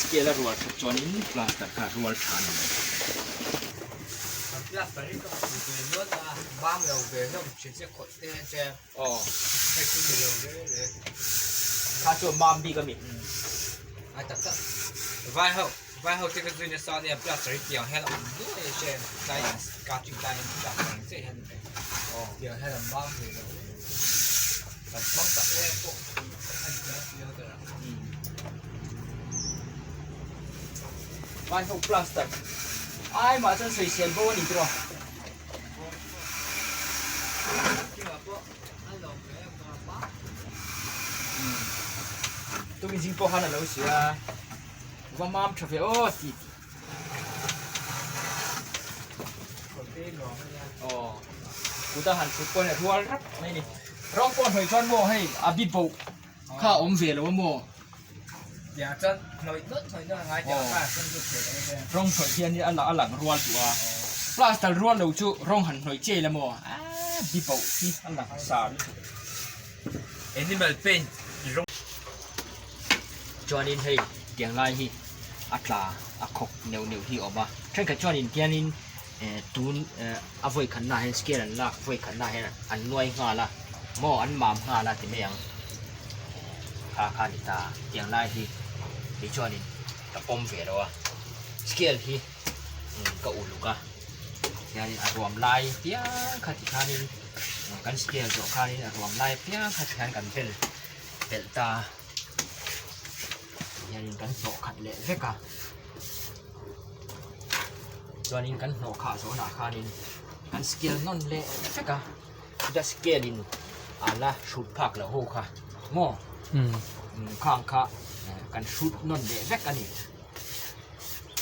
เกลรัวจอนินปลาตัดขารัวชันปลาตัดนี่ก็เป็นเนื้อตาบ้ามเราเป็นเนื้อชิ้นเสียขดเตี้ยเจ้าอ๋อให้คุณเดียวเลยข้าจวนบ้ามดีก็มีไอ้ตัดvai hậu thì cái gì này sao thì bây giờ tiểu hay là nữa trên tay cá chim tay cả những cái hay này tiểu hay là bom thì là bom tập em cũng hay cái tiểu rồi vai hậu plastic ai mà chân sấy xiên vô đi rồi tôi mình xin po hắn là lâu xưa và mam chụp về ô xịtกูจะหันสุดคนเนี่ยทัวร์ครับนี่นี่ร้องป้อนหอยช้อนโม่ให้อาบิบุข้าอมเสียหรือว่าโม่อย่าจะหน่อยนึกหน่อยนึกไงจะข้าซึ่งจะเสียอะไรเนี่ยร้องหอยเทียนนี่อันหลังรัวตัวปลาสตัลรัวเราจู่ร้องหันหอยเจแล้วโม่บิบุที่อันหลังสาร Animal paint จอนินให้เตียงไล่ที่อัตราอักขกเหนียวที่ออกมาฉันกับจอนินเตียนินตูนเอาไว้ขันหน้าให้สเกลลักไว้ขันหน้าให้อันน้อยงาละหม้ออันมามงาละที่ไม่ยังคาดิตาเตียงไล่ที่จอนินตะปมเฟียแล้วสเกลที่ก็อุ่นลูกอะอย่างนี้รวมไล่เปียขัดที่ขานินกันสเกลตัวขานินรวมไล่เปียขัดที่กันเป็นตาอย่างนี้กันโสขัดเละเฟกะตัวนี้กันโสขาโสหนาขานินกันสเกลนอนเละเฟกะจะสเกลินอันละชุดผักแล้วโหค่ะหม้อข้างค่ะกันชุดนอนเละเฟกะนี่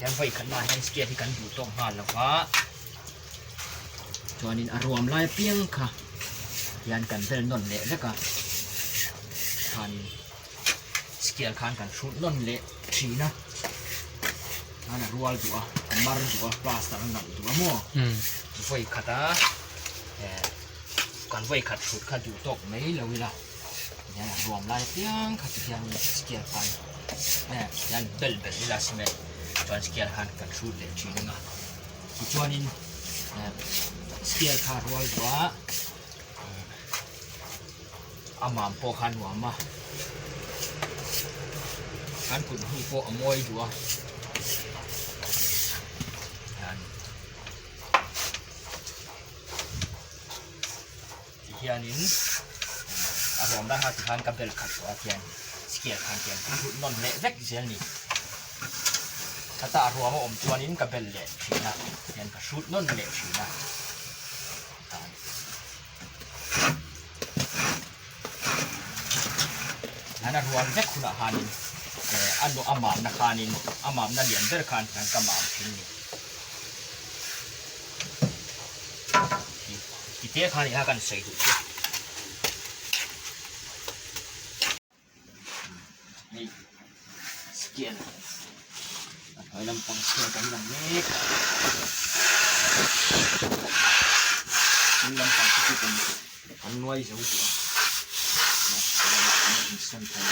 ยังไว้ขันมาให้สเกลที่กันอยู่ตรงหันแล้วค่ะตัวนี้อารมณ์ไล่เปียงค่ะยันกันเป็นนอนเละเฟกะทันสเกลคันกันชุดนนเละชีนะนั่นรัวตัวอันมาร์ตัวปลาสตาร์นั่นตัวมั่วไฟขัดกันไฟขัดชุดขัดอยู่ตกไม่เลยเวลาเนี่ยรวมลายเพียงขัดเพียงสเกลคันเนี่ยยันเบลเวลาสิเมย์จวนสเกลคันกันชุดเละชีนึงอ่ะที่จวนนี้สเกลคันรัวตัวอามามโปคันหัวมาอันคุณหูโปอมวยอยู่อ่ะที่เฮียนินอารมณ์ได้5 พันกับเดลขัดตัวเทียนสเกียร์ทางเทียนคุณนอนเละเล็กเสียนี่ถ้าตาอารมณ์อมตัวนินกับเบลเละชีนะเทียนกับชุดนอนเละชีนะนั่นอารมณ์เล็กคุณอาหารนินอันดูอามามนาคานินอามามนาเลียนเดอร์คานกันกำมามชิ้นนี้ที่เตี้ยคานี่ฮะกันใส่ถุงนี่สเกียนเอาลำปังเสือกันลำเล็กลำปังที่เป็นอันน้อยสุดสั่นแท้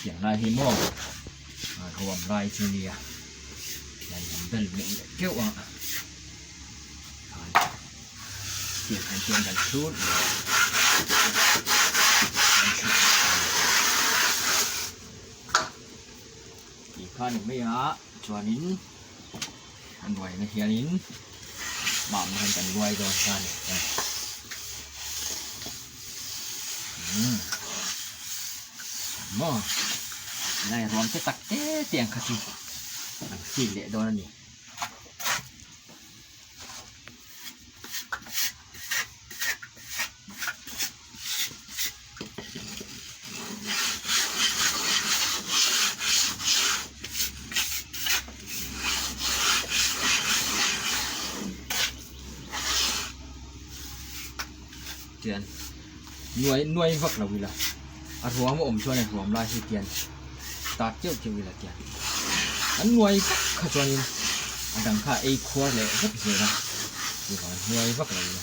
อย่างไรฮิโม่รวมลายจีเนียอย่างเป็นเหมือนเกี่ยวอ่ะเกี่ยวกันเกี่ยวกันชุดอีกข้างไม่ฮะจวนนี้อันด้วยนะเฮียนี้หม่ำกันด้วยตัวกันมั่งในรวมจะตักเตียงขัดสีเละโดนนี่ tiền nuôi vắc là vì là ăn ruộng mà ôm cho này ruộng lại thì tiền tạt chiếu vì là tiền ăn nuôi khá cho nên ăn đằng khá ấy khoa lệ rất dễ là vì là nuôi vắc là vì là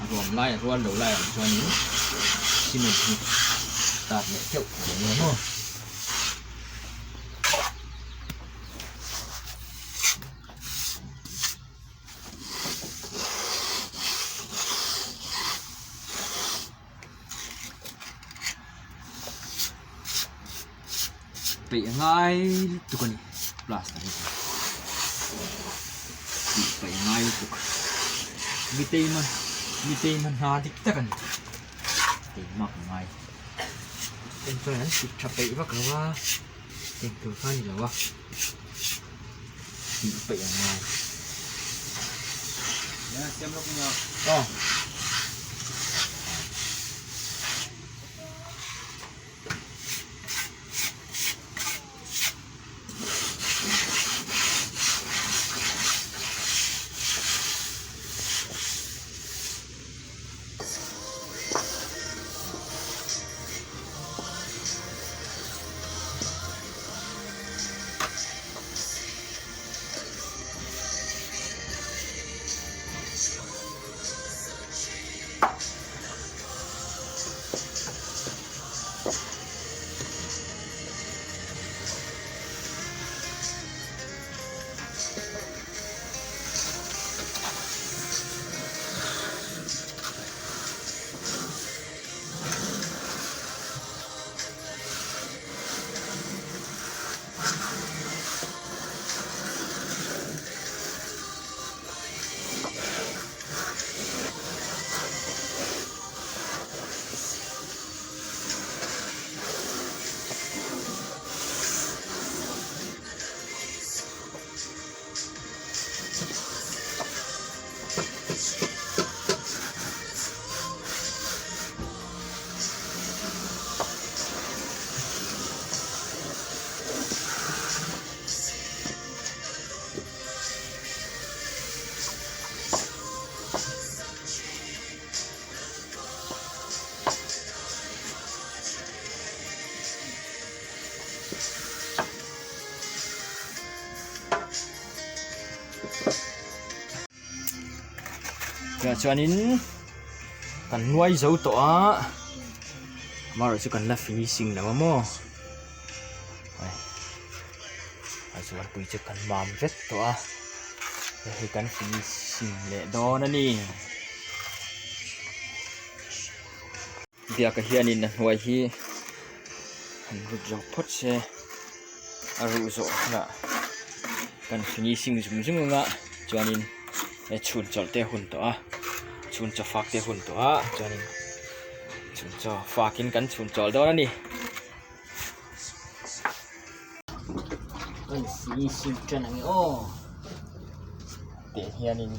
ăn ruộng lại ruộng đầu lại cho nên xin mình thì tạt mẹ chiếu để mua bị ngay tụi con plastic bị ngay tụi mì man hà thì tất cả bị mặc ngay bên trên này bị chập bị vắt rồi tiền từ pha gì rồi bị ngay xem lúc nhau cho nên cần nuôi dấu tỏ mà rồi chỉ cần là finishing là mà mò rồi bây giờ cần bám vết tỏ thì cần finishing lệ đó nữa nè việc cái hiện in nuôi hi hành rụt dọc phốt xe rụt dọc là cần finishing zoom ngã cho nên chun chọn te hun to chun cho phạc te hun to cho nên chun cho phạc in cắn chun chọn đó nè ôi xí xí chân này ô để hiện in